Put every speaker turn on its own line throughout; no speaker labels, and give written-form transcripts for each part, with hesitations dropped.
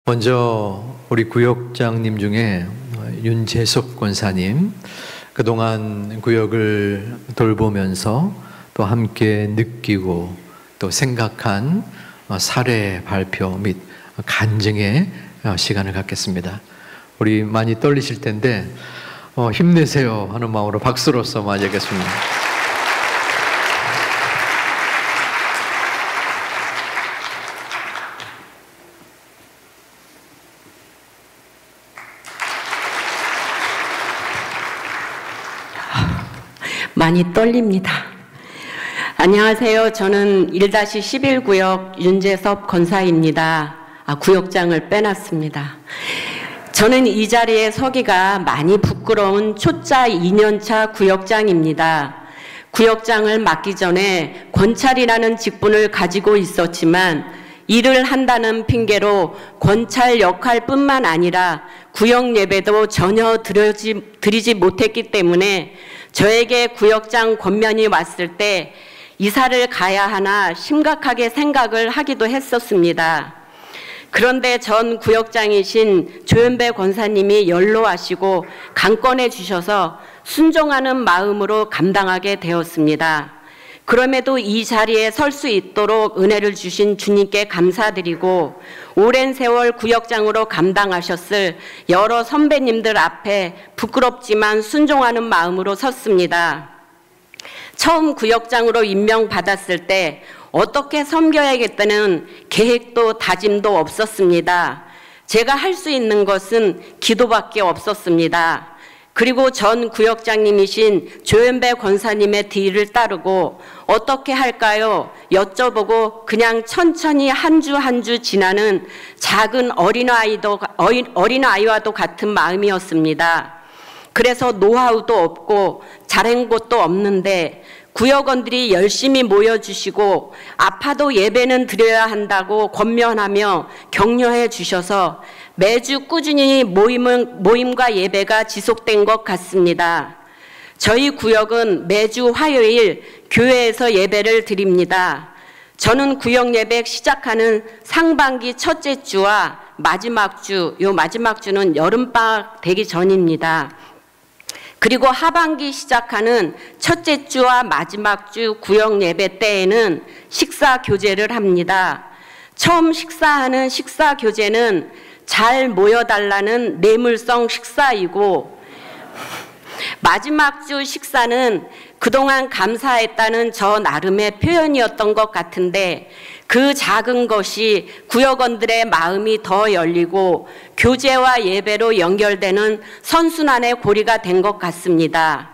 먼저 우리 구역장님 중에 윤재섭 권사님, 그동안 구역을 돌보면서 또 함께 느끼고 또 생각한 사례 발표 및 간증의 시간을 갖겠습니다. 우리 많이 떨리실 텐데 힘내세요 하는 마음으로 박수로서 맞이하겠습니다.
많이 떨립니다. 안녕하세요. 저는 1-11구역 윤재섭 권사입니다. 구역장을 빼놨습니다. 저는 이 자리에 서기가 많이 부끄러운 초짜 2년차 구역장입니다. 구역장을 맡기 전에 권찰이라는 직분을 가지고 있었지만 일을 한다는 핑계로 권찰 역할뿐만 아니라 구역 예배도 전혀 드리지 못했기 때문에 저에게 구역장 권면이 왔을 때 이사를 가야 하나 심각하게 생각을 하기도 했었습니다. 그런데 전 구역장이신 조현배 권사님이 연로하시고 강권해 주셔서 순종하는 마음으로 감당하게 되었습니다. 그럼에도 이 자리에 설 수 있도록 은혜를 주신 주님께 감사드리고 오랜 세월 구역장으로 감당하셨을 여러 선배님들 앞에 부끄럽지만 순종하는 마음으로 섰습니다. 처음 구역장으로 임명받았을 때 어떻게 섬겨야겠다는 계획도 다짐도 없었습니다. 제가 할 수 있는 것은 기도밖에 없었습니다. 그리고 전 구역장님이신 조현배 권사님의 뒤를 따르고 어떻게 할까요? 여쭤보고 그냥 천천히 한 주 한 주 지나는 작은 어린아이와도 같은 마음이었습니다. 그래서 노하우도 없고 잘한 것도 없는데 구역원들이 열심히 모여주시고 아파도 예배는 드려야 한다고 권면하며 격려해 주셔서 매주 꾸준히 모임과 예배가 지속된 것 같습니다. 저희 구역은 매주 화요일 교회에서 예배를 드립니다. 저는 구역 예배 시작하는 상반기 첫째 주와 마지막 주, 마지막 주는 여름방학 되기 전입니다. 그리고 하반기 시작하는 첫째 주와 마지막 주 구역 예배 때에는 식사 교제를 합니다. 처음 식사하는 식사 교제는 잘 모여달라는 뇌물성 식사이고 마지막 주 식사는 그동안 감사했다는 저 나름의 표현이었던 것 같은데 그 작은 것이 구역원들의 마음이 더 열리고 교제와 예배로 연결되는 선순환의 고리가 된 것 같습니다.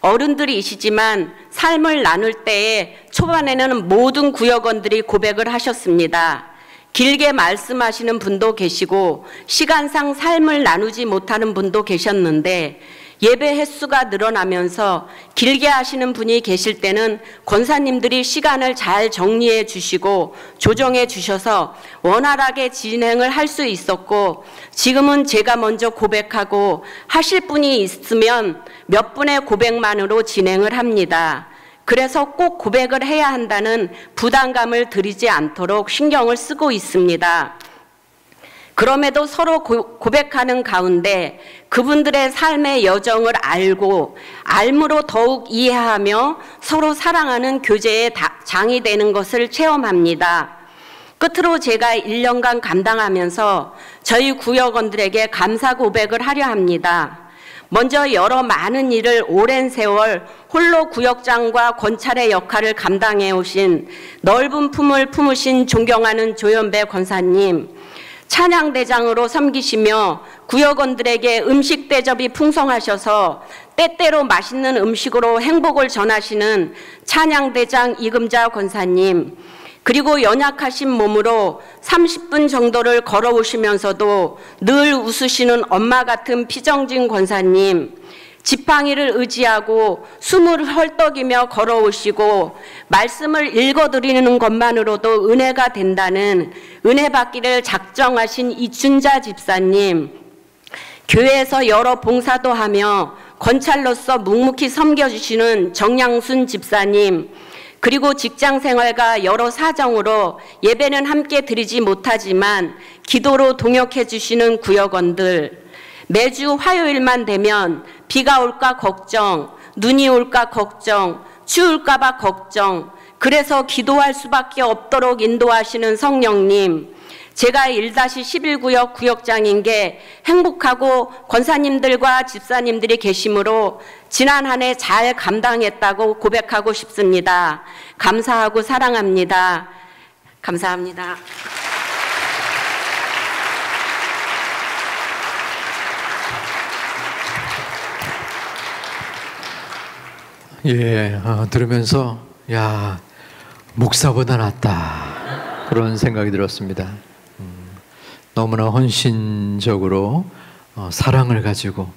어른들이시지만 삶을 나눌 때에 초반에는 모든 구역원들이 고백을 하셨습니다. 길게 말씀하시는 분도 계시고 시간상 삶을 나누지 못하는 분도 계셨는데 예배 횟수가 늘어나면서 길게 하시는 분이 계실 때는 권사님들이 시간을 잘 정리해 주시고 조정해 주셔서 원활하게 진행을 할 수 있었고 지금은 제가 먼저 고백하고 하실 분이 있으면 몇 분의 고백만으로 진행을 합니다. 그래서 꼭 고백을 해야 한다는 부담감을 들이지 않도록 신경을 쓰고 있습니다. 그럼에도 서로 고백하는 가운데 그분들의 삶의 여정을 알고 알므로 더욱 이해하며 서로 사랑하는 교제의 장이 되는 것을 체험합니다. 끝으로 제가 1년간 감당하면서 저희 구역원들에게 감사 고백을 하려 합니다. 먼저 여러 많은 일을 오랜 세월 홀로 구역장과 권찰의 역할을 감당해 오신 넓은 품을 품으신 존경하는 조현배 권사님, 찬양대장으로 섬기시며 구역원들에게 음식 대접이 풍성하셔서 때때로 맛있는 음식으로 행복을 전하시는 찬양대장 이금자 권사님, 그리고 연약하신 몸으로 30분 정도를 걸어오시면서도 늘 웃으시는 엄마 같은 피정진 권사님, 지팡이를 의지하고 숨을 헐떡이며 걸어오시고 말씀을 읽어드리는 것만으로도 은혜가 된다는 은혜 받기를 작정하신 이춘자 집사님, 교회에서 여러 봉사도 하며 권찰로서 묵묵히 섬겨주시는 정양순 집사님, 그리고 직장 생활과 여러 사정으로 예배는 함께 드리지 못하지만 기도로 동역해 주시는 구역원들, 매주 화요일만 되면 비가 올까 걱정, 눈이 올까 걱정, 추울까 봐 걱정, 그래서 기도할 수밖에 없도록 인도하시는 성령님, 제가 1-11구역 구역장인 게 행복하고 권사님들과 집사님들이 계심으로 지난 한 해 잘 감당했다고 고백하고 싶습니다. 감사하고 사랑합니다. 감사합니다.
예, 들으면서 야, 목사보다 낫다 그런 생각이 들었습니다. 너무나 헌신적으로 사랑을 가지고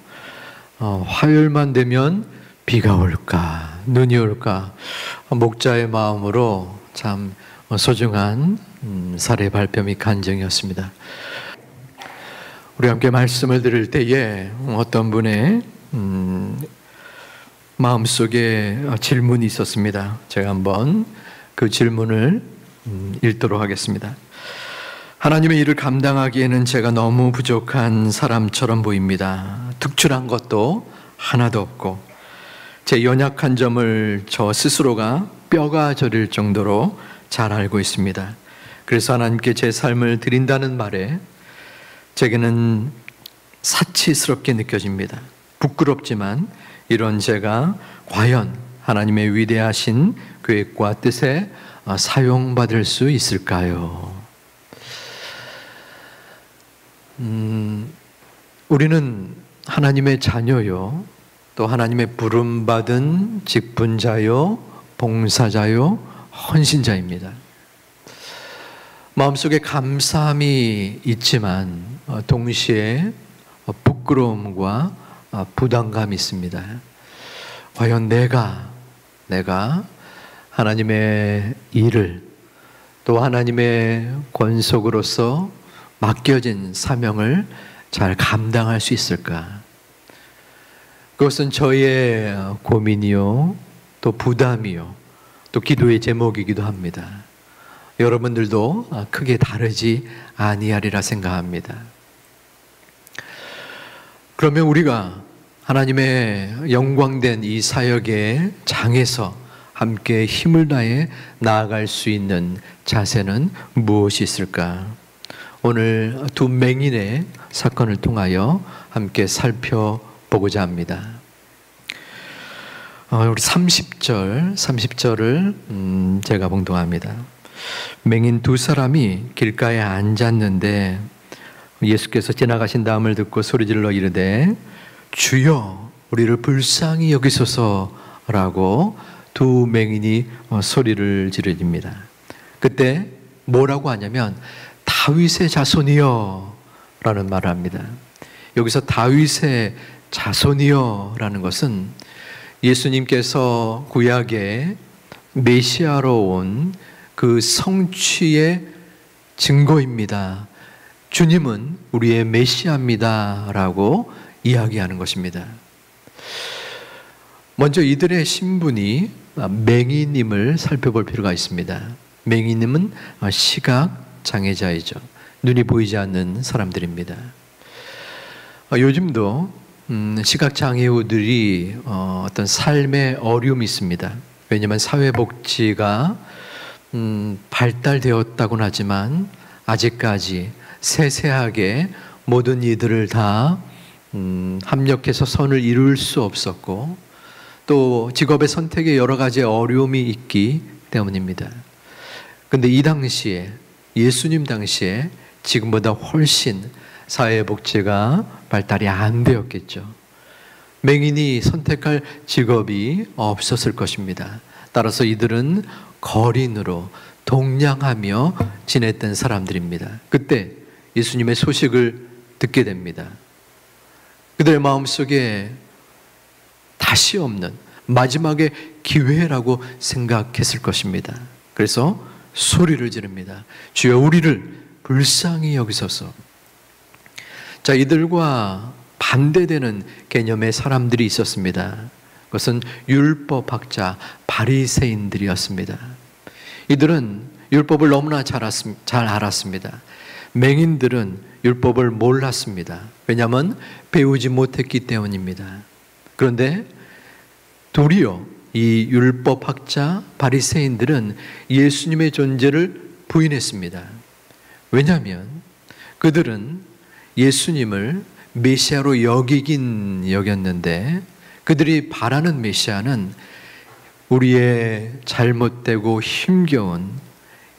화요일만 되면 비가 올까 눈이 올까 목자의 마음으로 참 소중한 사례 발표 및 간증이었습니다. 우리 함께 말씀을 들을 때에 어떤 분의 마음속에 질문이 있었습니다. 제가 한번 그 질문을 읽도록 하겠습니다. 하나님의 일을 감당하기에는 제가 너무 부족한 사람처럼 보입니다. 특출한 것도 하나도 없고 제 연약한 점을 저 스스로가 뼈가 저릴 정도로 잘 알고 있습니다. 그래서 하나님께 제 삶을 드린다는 말에 제게는 사치스럽게 느껴집니다. 부끄럽지만 이런 제가 과연 하나님의 위대하신 계획과 뜻에 사용받을 수 있을까요? 우리는 하나님의 자녀요, 또 하나님의 부름받은 직분자요, 봉사자요, 헌신자입니다. 마음속에 감사함이 있지만 동시에 부끄러움과 부담감이 있습니다. 과연 내가 하나님의 일을 또 하나님의 권속으로서 맡겨진 사명을 잘 감당할 수 있을까? 그것은 저의 고민이요, 또 부담이요, 또 기도의 제목이기도 합니다. 여러분들도 크게 다르지 아니하리라 생각합니다. 그러면 우리가 하나님의 영광된 이 사역의 장에서 함께 힘을 다해 나아갈 수 있는 자세는 무엇이 있을까? 오늘 두 맹인의 사건을 통하여 함께 살펴보고자 합니다. 우리 30절을 제가 봉독합니다. 맹인 두 사람이 길가에 앉았는데 예수께서 지나가신 다음을 듣고 소리질러 이르되 주여 우리를 불쌍히 여기소서라고 두 맹인이 소리를 지르십니다. 그때 뭐라고 하냐면 다윗의 자손이여 라는 말을 합니다. 여기서 다윗의 자손이여 라는 것은 예수님께서 구약에 메시아로 온 그 성취의 증거입니다. 주님은 우리의 메시아입니다 라고 이야기하는 것입니다. 먼저 이들의 신분이 맹인임을 살펴볼 필요가 있습니다. 맹인임은 시각 장애자이죠. 눈이 보이지 않는 사람들입니다. 요즘도 시각 장애우들이 어떤 삶의 어려움이 있습니다. 왜냐하면 사회복지가 발달되었다고는 하지만 아직까지 세세하게 모든 이들을 다 합력해서 선을 이룰 수 없었고 또 직업의 선택에 여러 가지 어려움이 있기 때문입니다. 그런데 이 당시에 예수님 당시에 지금보다 훨씬 사회복지가 발달이 안 되었겠죠. 맹인이 선택할 직업이 없었을 것입니다. 따라서 이들은 거린으로 동냥하며 지냈던 사람들입니다. 그때 예수님의 소식을 듣게 됩니다. 그들의 마음속에 다시 없는 마지막의 기회라고 생각했을 것입니다. 그래서 소리를 지릅니다. 주여 우리를 불쌍히 여기소서. 자, 이들과 반대되는 개념의 사람들이 있었습니다. 그것은 율법학자 바리새인들이었습니다. 이들은 율법을 너무나 잘 알았습니다. 맹인들은 율법을 몰랐습니다. 왜냐하면 배우지 못했기 때문입니다. 그런데 도리어 이 율법학자 바리새인들은 예수님의 존재를 부인했습니다. 왜냐하면 그들은 예수님을 메시아로 여기긴 여겼는데 그들이 바라는 메시아는 우리의 잘못되고 힘겨운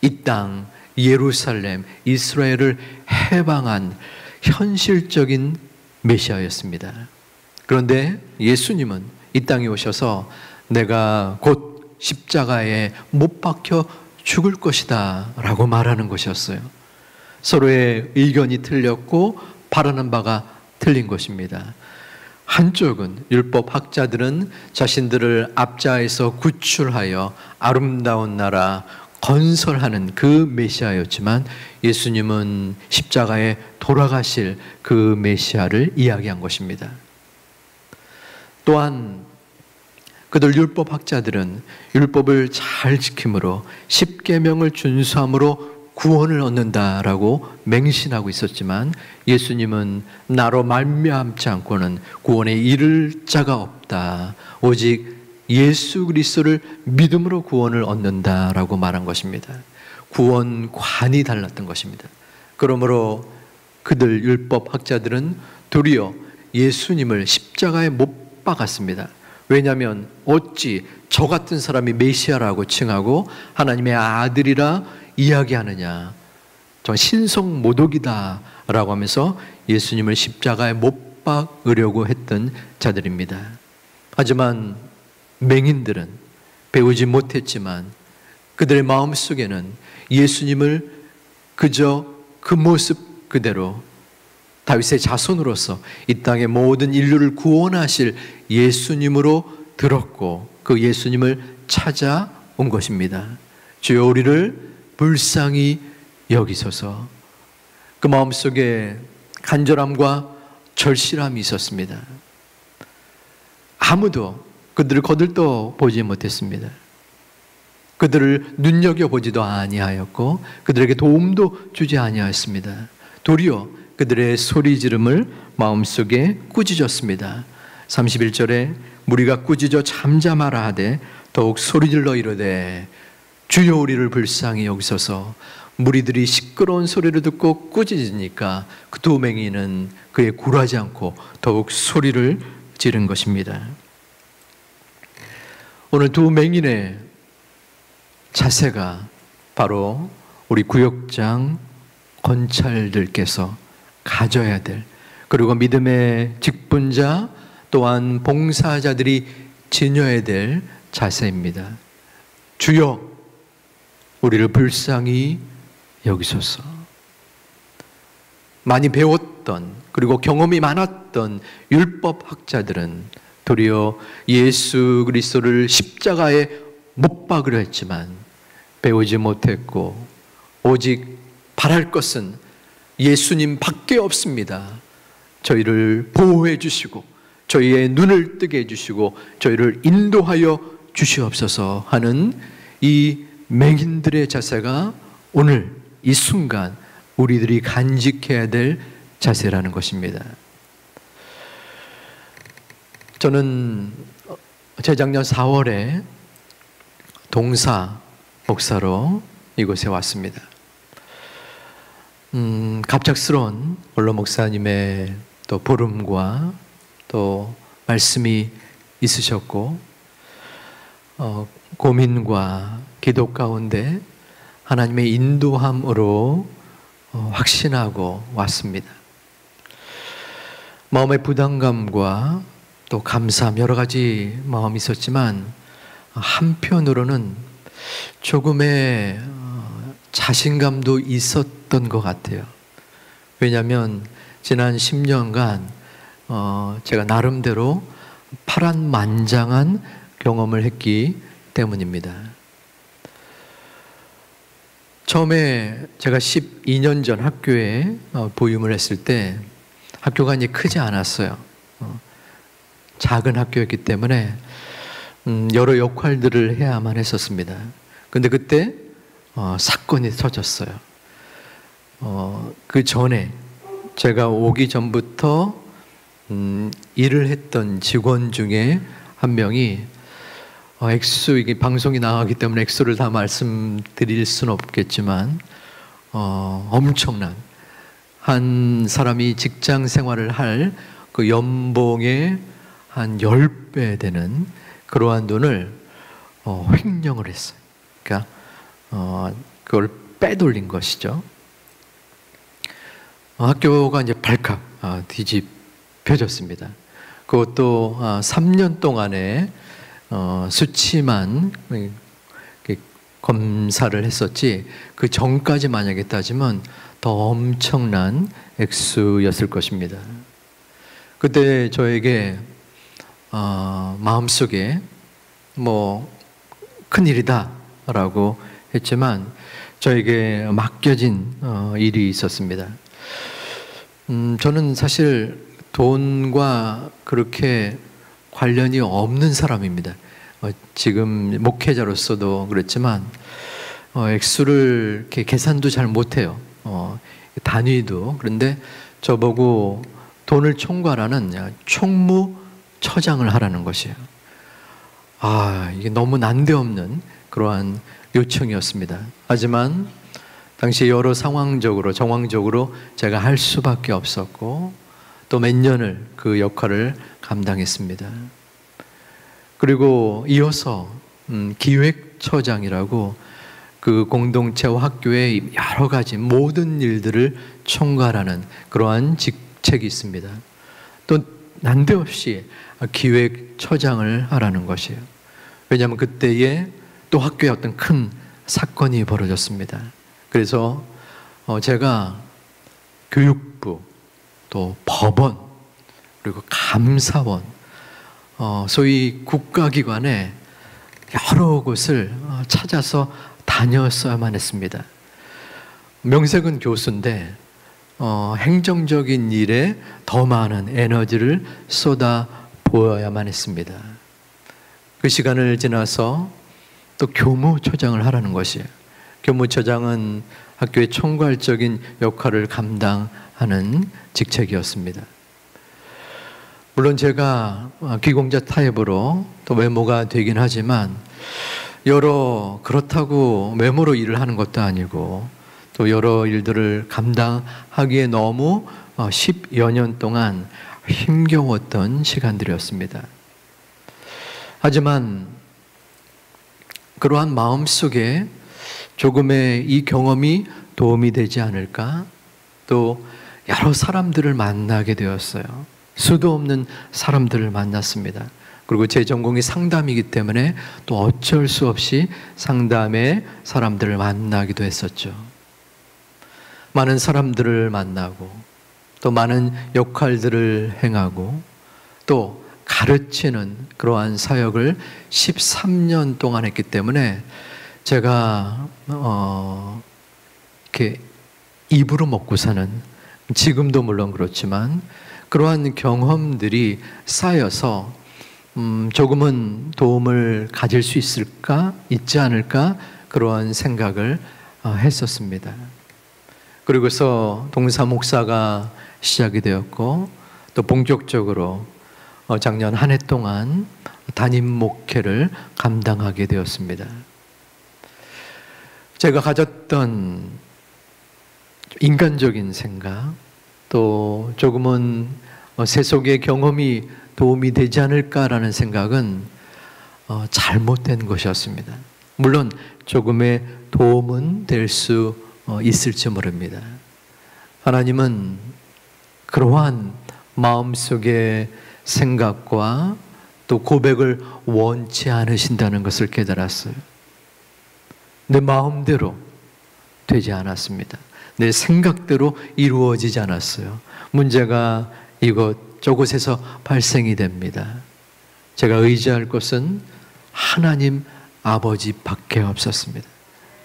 이 땅 예루살렘 이스라엘을 해방한 현실적인 메시아였습니다. 그런데 예수님은 이 땅에 오셔서 내가 곧 십자가에 못 박혀 죽을 것이다 라고 말하는 것이었어요. 서로의 의견이 틀렸고 바라는 바가 틀린 것입니다. 한쪽은 율법학자들은 자신들을 압자에서 구출하여 아름다운 나라 건설하는 그 메시아였지만 예수님은 십자가에 돌아가실 그 메시아를 이야기한 것입니다. 또한 그들 율법학자들은 율법을 잘 지킴으로 십계명을 준수함으로 구원을 얻는다라고 맹신하고 있었지만 예수님은 나로 말미암지 않고는 구원에 이를 자가 없다. 오직 예수 그리스도를 믿음으로 구원을 얻는다라고 말한 것입니다. 구원관이 달랐던 것입니다. 그러므로 그들 율법학자들은 도리어 예수님을 십자가에 못 박았습니다. 왜냐하면 어찌 저 같은 사람이 메시아라고 칭하고 하나님의 아들이라 이야기하느냐, 저 신성 모독이다 라고 하면서 예수님을 십자가에 못 박으려고 했던 자들입니다. 하지만 맹인들은 배우지 못했지만 그들의 마음속에는 예수님을 그저 그 모습 그대로 다윗의 자손으로서 이 땅의 모든 인류를 구원하실 예수님으로 들었고 그 예수님을 찾아온 것입니다. 주여 우리를 불쌍히 여기소서. 그 마음속에 간절함과 절실함이 있었습니다. 아무도 그들을 거들떠 보지 못했습니다. 그들을 눈여겨보지도 아니하였고 그들에게 도움도 주지 아니하였습니다. 도리어 그들의 소리 지름을 마음속에 꾸짖었습니다. 31절에 무리가 꾸짖어 잠잠하라 하되 더욱 소리질러 이르되 주여 우리를 불쌍히 여기소서. 무리들이 시끄러운 소리를 듣고 꾸짖으니까 그 두 맹인은 그에 굴하지 않고 더욱 소리를 지른 것입니다. 오늘 두 맹인의 자세가 바로 우리 구역장 권찰들께서 가져야 될, 그리고 믿음의 직분자 또한 봉사자들이 지녀야 될 자세입니다. 주여 우리를 불쌍히 여기소서. 많이 배웠던 그리고 경험이 많았던 율법학자들은 도리어 예수 그리스도를 십자가에 못 박으려 했지만 배우지 못했고 오직 바랄 것은 예수님 밖에 없습니다. 저희를 보호해 주시고 저희의 눈을 뜨게 해주시고 저희를 인도하여 주시옵소서 하는 이 맹인들의 자세가 오늘 이 순간 우리들이 간직해야 될 자세라는 것입니다. 저는 재작년 4월에 동사 목사로 이곳에 왔습니다. 갑작스러운 원로 목사님의 또 부름과 또 말씀이 있으셨고 고민과 기도 가운데 하나님의 인도함으로 확신하고 왔습니다. 마음의 부담감과 또 감사함 여러 가지 마음이 있었지만 한편으로는 조금의 자신감도 있었던 것 같아요. 왜냐하면 지난 10년간 제가 나름대로 파란만장한 경험을 했기 때문입니다. 처음에 제가 12년 전 학교에 부임을 했을 때 학교가 이제 크지 않았어요. 작은 학교였기 때문에 여러 역할들을 해야만 했었습니다. 근데 그때 사건이 터졌어요. 그 전에 제가 오기 전부터 일을 했던 직원 중에 한 명이 액수, 이게 방송이 나가기 때문에 액수를 다 말씀드릴 수는 없겠지만 엄청난, 한 사람이 직장 생활을 할 그 연봉의 한 10배 되는 그러한 돈을 횡령을 했어요. 그러니까 그걸 빼돌린 것이죠. 학교가 이제 발칵 뒤집혀졌습니다. 그것도 3년 동안에 수치만 검사를 했었지, 그 전까지 만약에 따지면 더 엄청난 액수였을 것입니다. 그때 저에게 마음속에 뭐 큰일이다 라고 했지만 저에게 맡겨진 일이 있었습니다. 저는 사실 돈과 그렇게 관련이 없는 사람입니다. 지금 목회자로서도 그렇지만 액수를 이렇게 계산도 잘 못해요. 단위도. 그런데 저보고 돈을 총괄하는 총무처장을 하라는 것이에요. 이게 너무 난데없는 그러한 요청이었습니다. 하지만 당시 여러 상황적으로, 정황적으로 제가 할 수밖에 없었고 또 몇 년을 그 역할을 감당했습니다. 그리고 이어서 기획처장이라고 그 공동체와 학교의 여러 가지 모든 일들을 총괄하는 그러한 직책이 있습니다. 또 난데없이 기획처장을 하라는 것이에요. 왜냐하면 그때에 또 학교에 어떤 큰 사건이 벌어졌습니다. 그래서 제가 교육부, 또 법원, 그리고 감사원, 소위 국가기관에 여러 곳을 찾아서 다녔어야만 했습니다. 명색은 교수인데 행정적인 일에 더 많은 에너지를 쏟아 부어야만 했습니다. 그 시간을 지나서 또 교무처장을 하라는 것이에요. 교무처장은 학교의 총괄적인 역할을 감당하는 직책이었습니다. 물론 제가 기공자 타입으로 또 외모가 되긴 하지만 그렇다고 외모로 일을 하는 것도 아니고 또 여러 일들을 감당하기에 너무 10여 년 동안 힘겨웠던 시간들이었습니다. 하지만 그러한 마음속에 조금의 이 경험이 도움이 되지 않을까? 또 여러 사람들을 만나게 되었어요. 수도 없는 사람들을 만났습니다. 그리고 제 전공이 상담이기 때문에 또 어쩔 수 없이 상담의 사람들을 만나기도 했었죠. 많은 사람들을 만나고 또 많은 역할들을 행하고 또 가르치는 그러한 사역을 13년 동안 했기 때문에 제가 이렇게 입으로 먹고 사는, 지금도 물론 그렇지만 그러한 경험들이 쌓여서 조금은 도움을 가질 수 있지 않을까 그러한 생각을 했었습니다. 그리고서 동사 목사가 시작이 되었고 또 본격적으로 작년 한 해 동안 담임 목회를 감당하게 되었습니다. 제가 가졌던 인간적인 생각, 또 조금은 세속의 경험이 도움이 되지 않을까라는 생각은 잘못된 것이었습니다. 물론 조금의 도움은 될 수 있을지 모릅니다. 하나님은 그러한 마음속의 생각과 또 고백을 원치 않으신다는 것을 깨달았어요. 내 마음대로 되지 않았습니다. 내 생각대로 이루어지지 않았어요. 문제가 저곳에서 발생이 됩니다. 제가 의지할 것은 하나님 아버지밖에 없었습니다.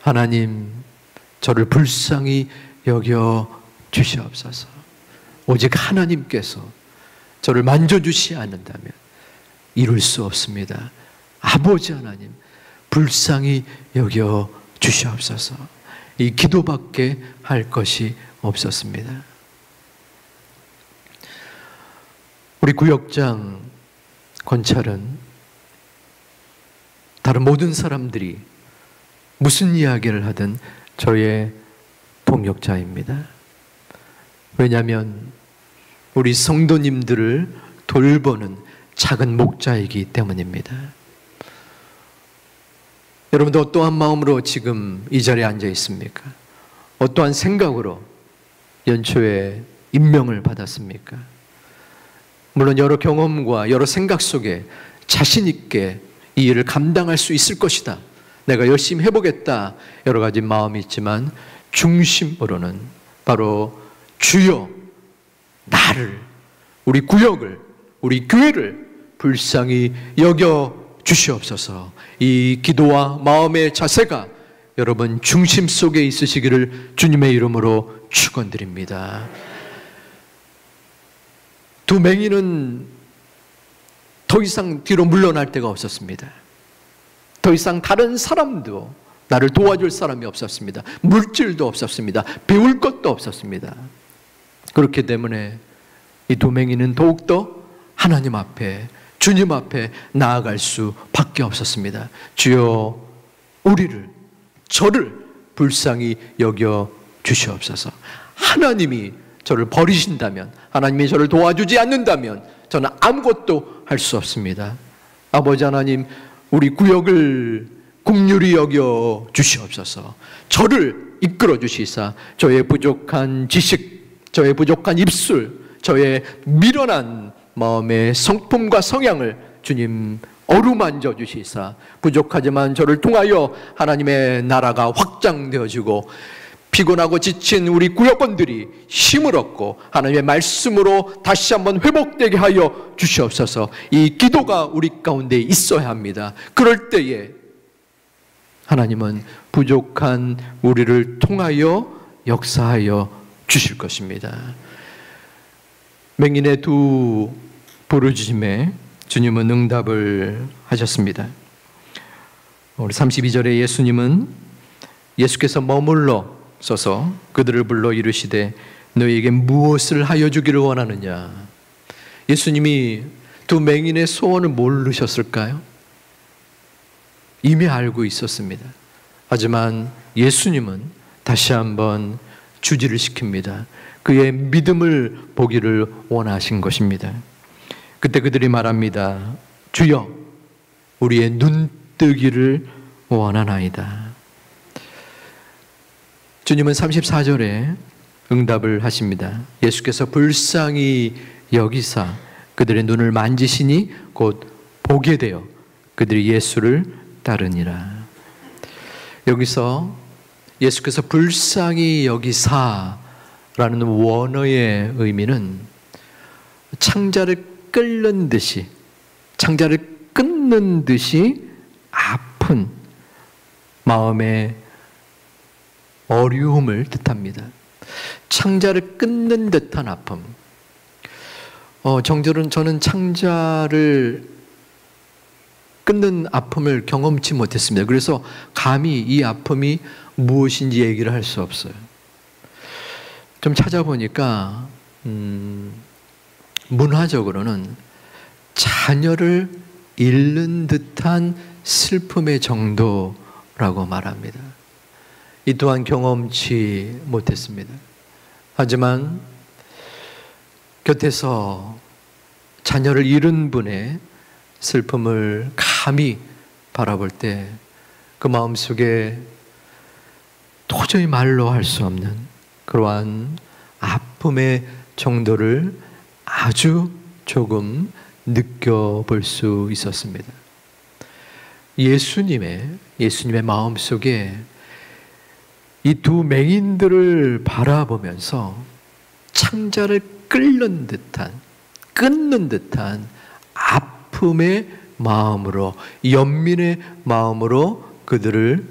하나님, 저를 불쌍히 여겨 주시옵소서. 오직 하나님께서 저를 만져주시 않는다면, 이룰 수 없습니다. 아버지 하나님, 불쌍히 여겨 주시옵소서. 이 기도밖에 할 것이 없었습니다. 우리 구역장 권찰은 다른 모든 사람들이 무슨 이야기를 하든 저의 동역자입니다. 왜냐하면 우리 성도님들을 돌보는 작은 목자이기 때문입니다. 여러분도 어떠한 마음으로 지금 이 자리에 앉아 있습니까? 어떠한 생각으로 연초에 임명을 받았습니까? 물론 여러 경험과 여러 생각 속에 자신 있게 이 일을 감당할 수 있을 것이다, 내가 열심히 해보겠다, 여러 가지 마음이 있지만 중심으로는 바로 주여 나를, 우리 구역을, 우리 교회를 불쌍히 여겨 주시옵소서. 이 기도와 마음의 자세가 여러분 중심 속에 있으시기를 주님의 이름으로 축원드립니다. 두 맹인은 더 이상 뒤로 물러날 데가 없었습니다. 더 이상 다른 사람도 나를 도와줄 사람이 없었습니다. 물질도 없었습니다. 배울 것도 없었습니다. 그렇기 때문에 이 두 맹인은 더욱더 하나님 앞에, 주님 앞에 나아갈 수밖에 없었습니다. 주여 우리를, 저를 불쌍히 여겨 주시옵소서. 하나님이 저를 버리신다면, 하나님이 저를 도와주지 않는다면 저는 아무것도 할 수 없습니다. 아버지 하나님, 우리 구역을 긍휼히 여겨 주시옵소서. 저를 이끌어 주시사 저의 부족한 지식, 저의 부족한 입술, 저의 미련한 마음의 성품과 성향을 주님 어루만져 주시사 부족하지만 저를 통하여 하나님의 나라가 확장되어지고 피곤하고 지친 우리 구역원들이 힘을 얻고 하나님의 말씀으로 다시 한번 회복되게 하여 주시옵소서. 이 기도가 우리 가운데 있어야 합니다. 그럴 때에 하나님은 부족한 우리를 통하여 역사하여 주실 것입니다. 맹인의 두 부르짖음에 주님은 응답을 하셨습니다. 우리 32절에 예수님은 예수께서 머물러 서서 그들을 불러 이르시되 너희에게 무엇을 하여 주기를 원하느냐. 예수님이 두 맹인의 소원을 모르셨을까요? 이미 알고 있었습니다. 하지만 예수님은 다시 한번 주지를 시킵니다. 그의 믿음을 보기를 원하신 것입니다. 그때 그들이 말합니다. 주여 우리의 눈뜨기를 원하나이다. 주님은 34절에 응답을 하십니다. 예수께서 불쌍히 여기사 그들의 눈을 만지시니 곧 보게 되어 그들이 예수를 따르니라. 여기서 예수께서 불쌍히 여기사라는 원어의 의미는 창자를 끓는 듯이, 창자를 끊는 듯이 아픈 마음의 어려움을 뜻합니다. 창자를 끊는 듯한 아픔. 정절은 저는 창자를 끊는 아픔을 경험치 못했습니다. 그래서 감히 이 아픔이 무엇인지 얘기를 할 수 없어요. 좀 찾아보니까 문화적으로는 자녀를 잃는 듯한 슬픔의 정도라고 말합니다. 이 또한 경험치 못했습니다. 하지만 곁에서 자녀를 잃은 분의 슬픔을 감히 바라볼 때 그 마음속에 도저히 말로 할 수 없는 그러한 아픔의 정도를 아주 조금 느껴볼 수 있었습니다. 예수님의 마음속에 이 두 맹인들을 바라보면서 창자를 끊는 듯한 아픔의 마음으로, 연민의 마음으로 그들을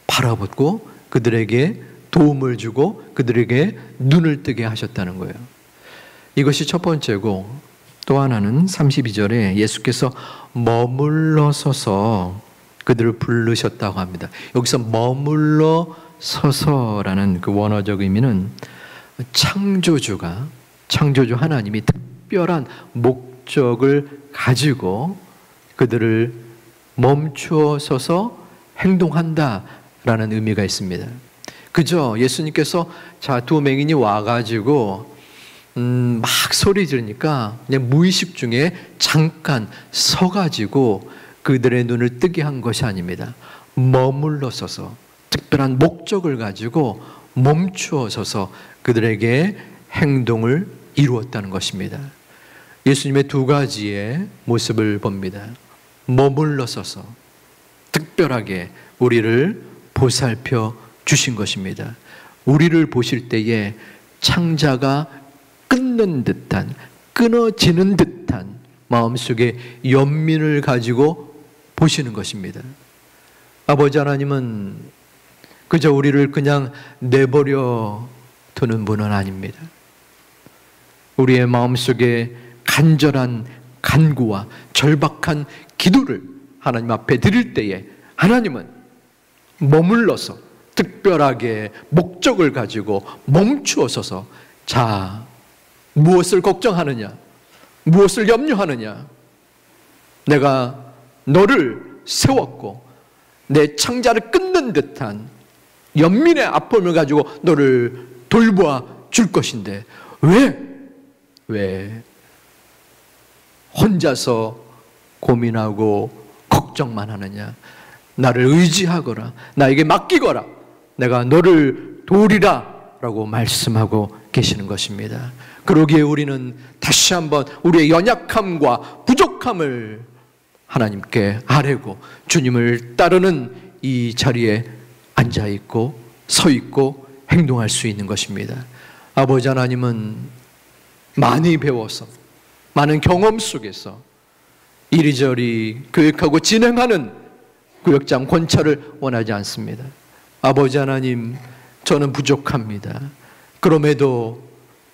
바라보고 그들에게 도움을 주고 그들에게 눈을 뜨게 하셨다는 거예요. 이것이 첫 번째고, 또 하나는 32절에 예수께서 머물러 서서 그들을 부르셨다고 합니다. 여기서 머물러 서서라는 그 원어적 의미는 창조주 하나님이 특별한 목적을 가지고 그들을 멈추어 서서 행동한다라는 의미가 있습니다. 그저 예수님께서 자, 두 맹인이 와가지고 막 소리 지르니까 그냥 무의식 중에 잠깐 서가지고 그들의 눈을 뜨게 한 것이 아닙니다. 머물러 서서 특별한 목적을 가지고 멈추어 서서 그들에게 행동을 이루었다는 것입니다. 예수님의 두 가지의 모습을 봅니다. 머물러 서서 특별하게 우리를 보살펴 주신 것입니다. 우리를 보실 때에 창자가 끊는 듯한, 끊어지는 듯한 마음속에 연민을 가지고 보시는 것입니다. 아버지 하나님은 그저 우리를 그냥 내버려 두는 분은 아닙니다. 우리의 마음속에 간절한 간구와 절박한 기도를 하나님 앞에 드릴 때에 하나님은 머물러서 특별하게 목적을 가지고 멈추어 서서 자, 무엇을 걱정하느냐? 무엇을 염려하느냐? 내가 너를 세웠고 내 창자를 끊는 듯한 연민의 아픔을 가지고 너를 돌보아 줄 것인데 왜 혼자서 고민하고 걱정만 하느냐? 나를 의지하거라. 나에게 맡기거라. 내가 너를 도우리라 라고 말씀하고 계시는 것입니다. 그러기에 우리는 다시 한번 우리의 연약함과 부족함을 하나님께 아뢰고 주님을 따르는 이 자리에 앉아있고 서있고 행동할 수 있는 것입니다. 아버지 하나님은 많이 배워서 많은 경험 속에서 이리저리 교육하고 진행하는 구역장 권찰을 원하지 않습니다. 아버지 하나님, 저는 부족합니다. 그럼에도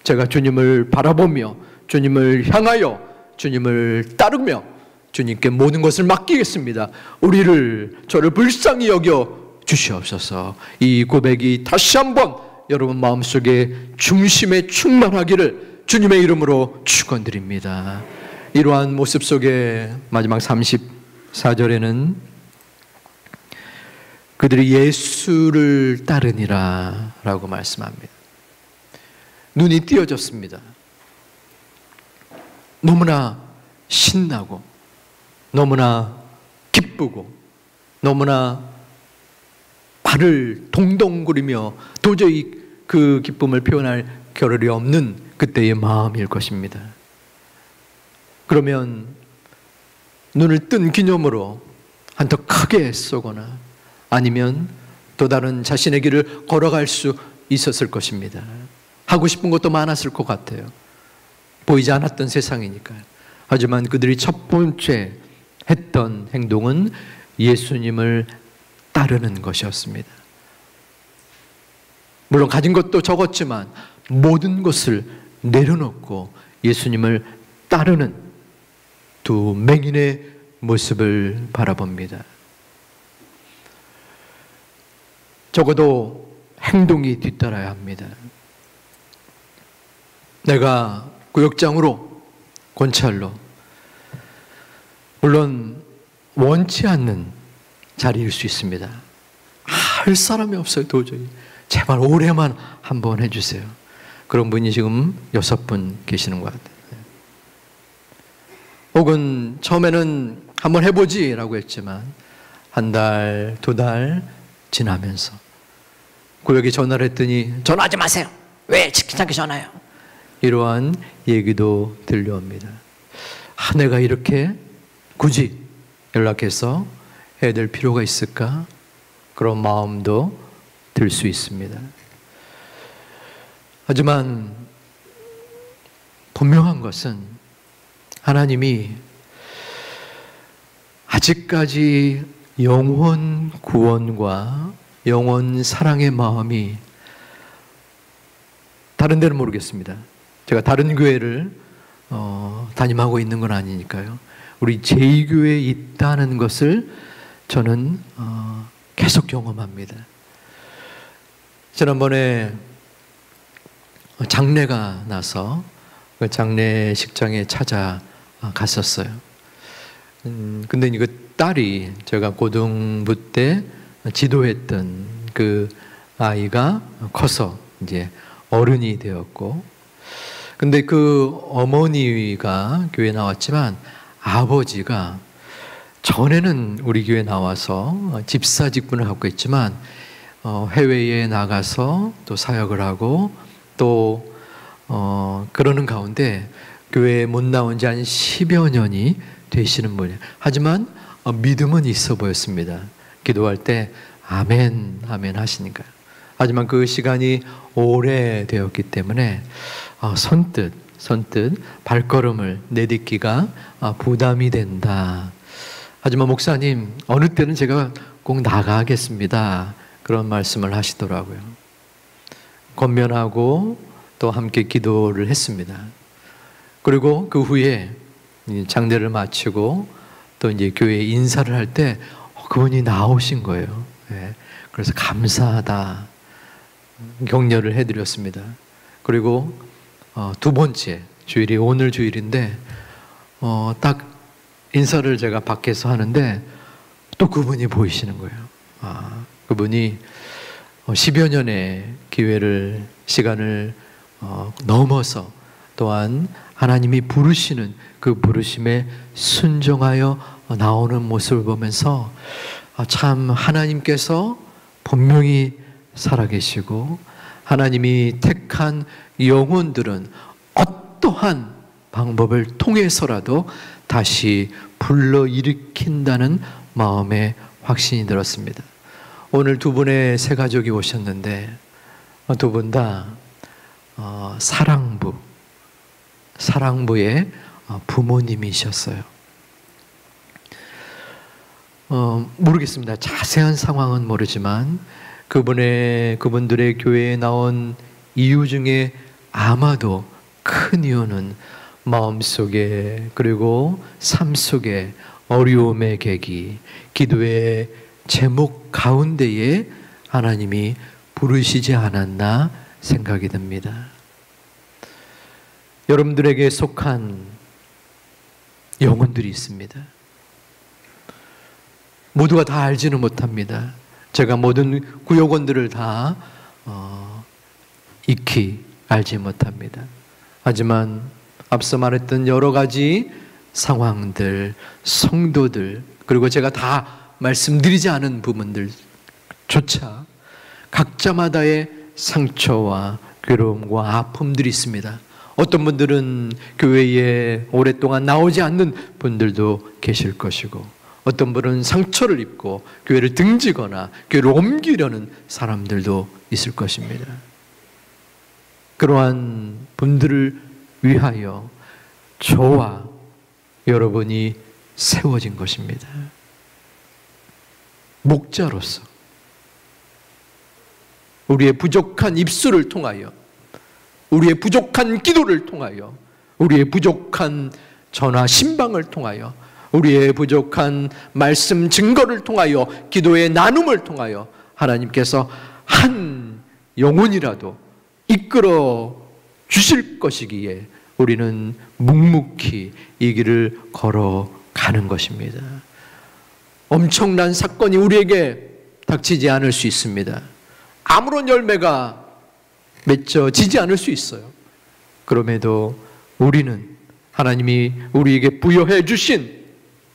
제가 주님을 바라보며 주님을 향하여 주님을 따르며 주님께 모든 것을 맡기겠습니다. 저를 불쌍히 여겨 주시옵소서. 이 고백이 다시 한번 여러분 마음속에 중심에 충만하기를 주님의 이름으로 축원드립니다. 이러한 모습 속에 마지막 34절에는 그들이 예수를 따르니라 라고 말씀합니다. 눈이 띄어졌습니다. 너무나 신나고 너무나 기쁘고 너무나 발을 동동구리며 도저히 그 기쁨을 표현할 겨를이 없는 그때의 마음일 것입니다. 그러면 눈을 뜬 기념으로 한턱 크게 쏘거나 아니면 또 다른 자신의 길을 걸어갈 수 있었을 것입니다. 하고 싶은 것도 많았을 것 같아요. 보이지 않았던 세상이니까요. 하지만 그들이 첫 번째 했던 행동은 예수님을 따르는 것이었습니다. 물론 가진 것도 적었지만 모든 것을 내려놓고 예수님을 따르는 두 맹인의 모습을 바라봅니다. 적어도 행동이 뒤따라야 합니다. 내가 구역장으로 권찰로 물론 원치 않는 자리일 수 있습니다. 할 사람이 없어요. 도저히. 제발 올해만 한번 해주세요. 그런 분이 지금 6분 계시는 것 같아요. 혹은 처음에는 한번 해보지 라고 했지만 한 달, 2달 지나면서 구역에 전화를 했더니 전화하지 마세요. 왜 치킨창기 전화해요? 이러한 얘기도 들려옵니다. 내가 이렇게 굳이 연락해서 해야 될 필요가 있을까? 그런 마음도 들 수 있습니다. 하지만 분명한 것은 하나님이 아직까지 영혼 구원과 영혼 사랑의 마음이 다른 데는 모르겠습니다. 제가 다른 교회를 담임하고 있는 건 아니니까요. 우리 제2교회에 있다는 것을 저는 계속 경험합니다. 지난번에 장례가 나서 그 장례식장에 찾아갔었어요. 근데 그 딸이 제가 고등부 때 지도했던 그 아이가 커서 이제 어른이 되었고, 근데 그 어머니가 교회에 나왔지만 아버지가 전에는 우리 교회에 나와서 집사 직분을 갖고 있지만 해외에 나가서 또 사역을 하고 또 그러는 가운데 교회에 못 나온 지 한 10여 년이 되시는 분이에요. 하지만 믿음은 있어 보였습니다. 기도할 때 아멘 아멘 하시니까요. 하지만 그 시간이 오래되었기 때문에 선뜻 발걸음을 내딛기가 부담이 된다. 하지만 목사님, 어느 때는 제가 꼭 나가겠습니다. 그런 말씀을 하시더라고요. 권면하고 또 함께 기도를 했습니다. 그리고 그 후에 장례를 마치고 또 이제 교회에 인사를 할 때 그분이 나오신 거예요. 그래서 감사하다 격려를 해드렸습니다. 그리고 두 번째 주일이 오늘 주일인데 딱 인사를 제가 밖에서 하는데 또 그분이 보이시는 거예요. 그분이 10여 년의 시간을 넘어서 또한 하나님이 부르시는 그 부르심에 순종하여 나오는 모습을 보면서 참 하나님께서 분명히 살아계시고 하나님이 택한 영혼들은 어떠한 방법을 통해서라도 다시 불러일으킨다는 마음에 확신이 들었습니다. 오늘 두 분의 새 가족이 오셨는데 두 분 다 사랑부의 부모님이셨어요. 모르겠습니다. 자세한 상황은 모르지만 그분들의 교회에 나온 이유 중에 아마도 큰 이유는 마음속에 그리고 삶 속에 어려움의 계기, 기도의 제목 가운데에 하나님이 부르시지 않았나 생각이 듭니다. 여러분들에게 속한 영혼들이 있습니다. 모두가 다 알지는 못합니다. 제가 모든 구역원들을 다 익히 알지 못합니다. 하지만 앞서 말했던 여러 가지 상황들, 성도들, 그리고 제가 다 말씀드리지 않은 부분들조차 각자마다의 상처와 괴로움과 아픔들이 있습니다. 어떤 분들은 교회에 오랫동안 나오지 않는 분들도 계실 것이고, 어떤 분은 상처를 입고 교회를 등지거나 교회를 옮기려는 사람들도 있을 것입니다. 그러한 분들을 위하여 저와 여러분이 세워진 것입니다. 목자로서 우리의 부족한 입술을 통하여, 우리의 부족한 기도를 통하여, 우리의 부족한 전화 신방을 통하여, 우리의 부족한 말씀 증거를 통하여, 기도의 나눔을 통하여 하나님께서 한 영혼이라도 이끌어 주실 것이기에 우리는 묵묵히 이 길을 걸어가는 것입니다. 엄청난 사건이 우리에게 닥치지 않을 수 있습니다. 아무런 열매가 맺어지지 않을 수 있어요. 그럼에도 우리는 하나님이 우리에게 부여해 주신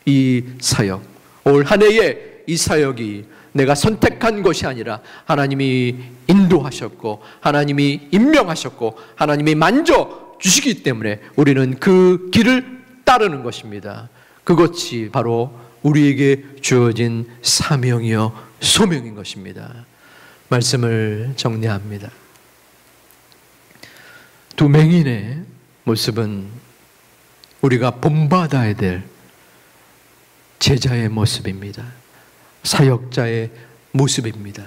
이 사역, 올 한 해의 이 사역이 내가 선택한 것이 아니라 하나님이 인도하셨고 하나님이 임명하셨고 하나님이 만져주시기 때문에 우리는 그 길을 따르는 것입니다. 그것이 바로 우리에게 주어진 사명이요 소명인 것입니다. 말씀을 정리합니다. 두 맹인의 모습은 우리가 본받아야 될 제자의 모습입니다. 사역자의 모습입니다.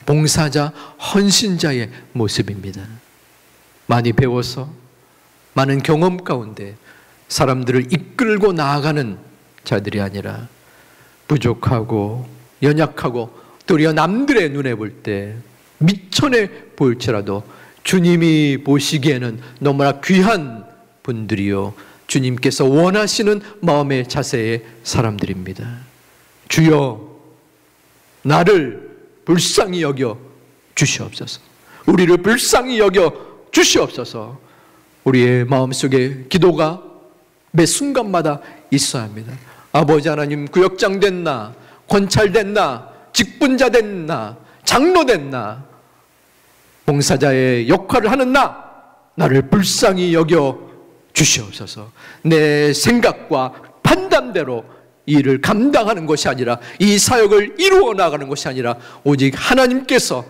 봉사자, 헌신자의 모습입니다. 많이 배워서 많은 경험 가운데 사람들을 이끌고 나아가는 자들이 아니라 부족하고 연약하고 도리어 남들의 눈에 볼 때 미천해 보일지라도 주님이 보시기에는 너무나 귀한 분들이요, 주님께서 원하시는 마음의 자세의 사람들입니다. 주여, 나를 불쌍히 여겨 주시옵소서. 우리를 불쌍히 여겨 주시옵소서. 우리의 마음속에 기도가 매 순간마다 있어야 합니다. 아버지 하나님, 구역장 됐나, 권찰 됐나, 직분자 됐나, 장로 됐나, 봉사자의 역할을 하는 나를 불쌍히 여겨 주시옵소서. 내 생각과 판단대로 이 일을 감당하는 것이 아니라, 이 사역을 이루어 나가는 것이 아니라 오직 하나님께서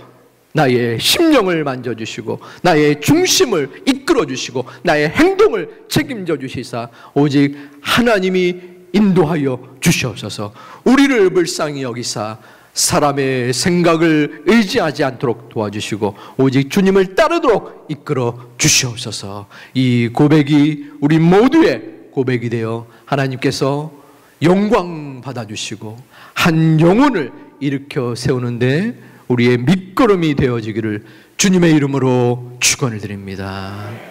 나의 심령을 만져주시고 나의 중심을 이끌어주시고 나의 행동을 책임져 주시사 오직 하나님이 인도하여 주시옵소서. 우리를 불쌍히 여기사 사람의 생각을 의지하지 않도록 도와주시고 오직 주님을 따르도록 이끌어 주시옵소서. 이 고백이 우리 모두의 고백이 되어 하나님께서 영광 받아주시고 한 영혼을 일으켜 세우는데 우리의 밑거름이 되어지기를 주님의 이름으로 축원을 드립니다.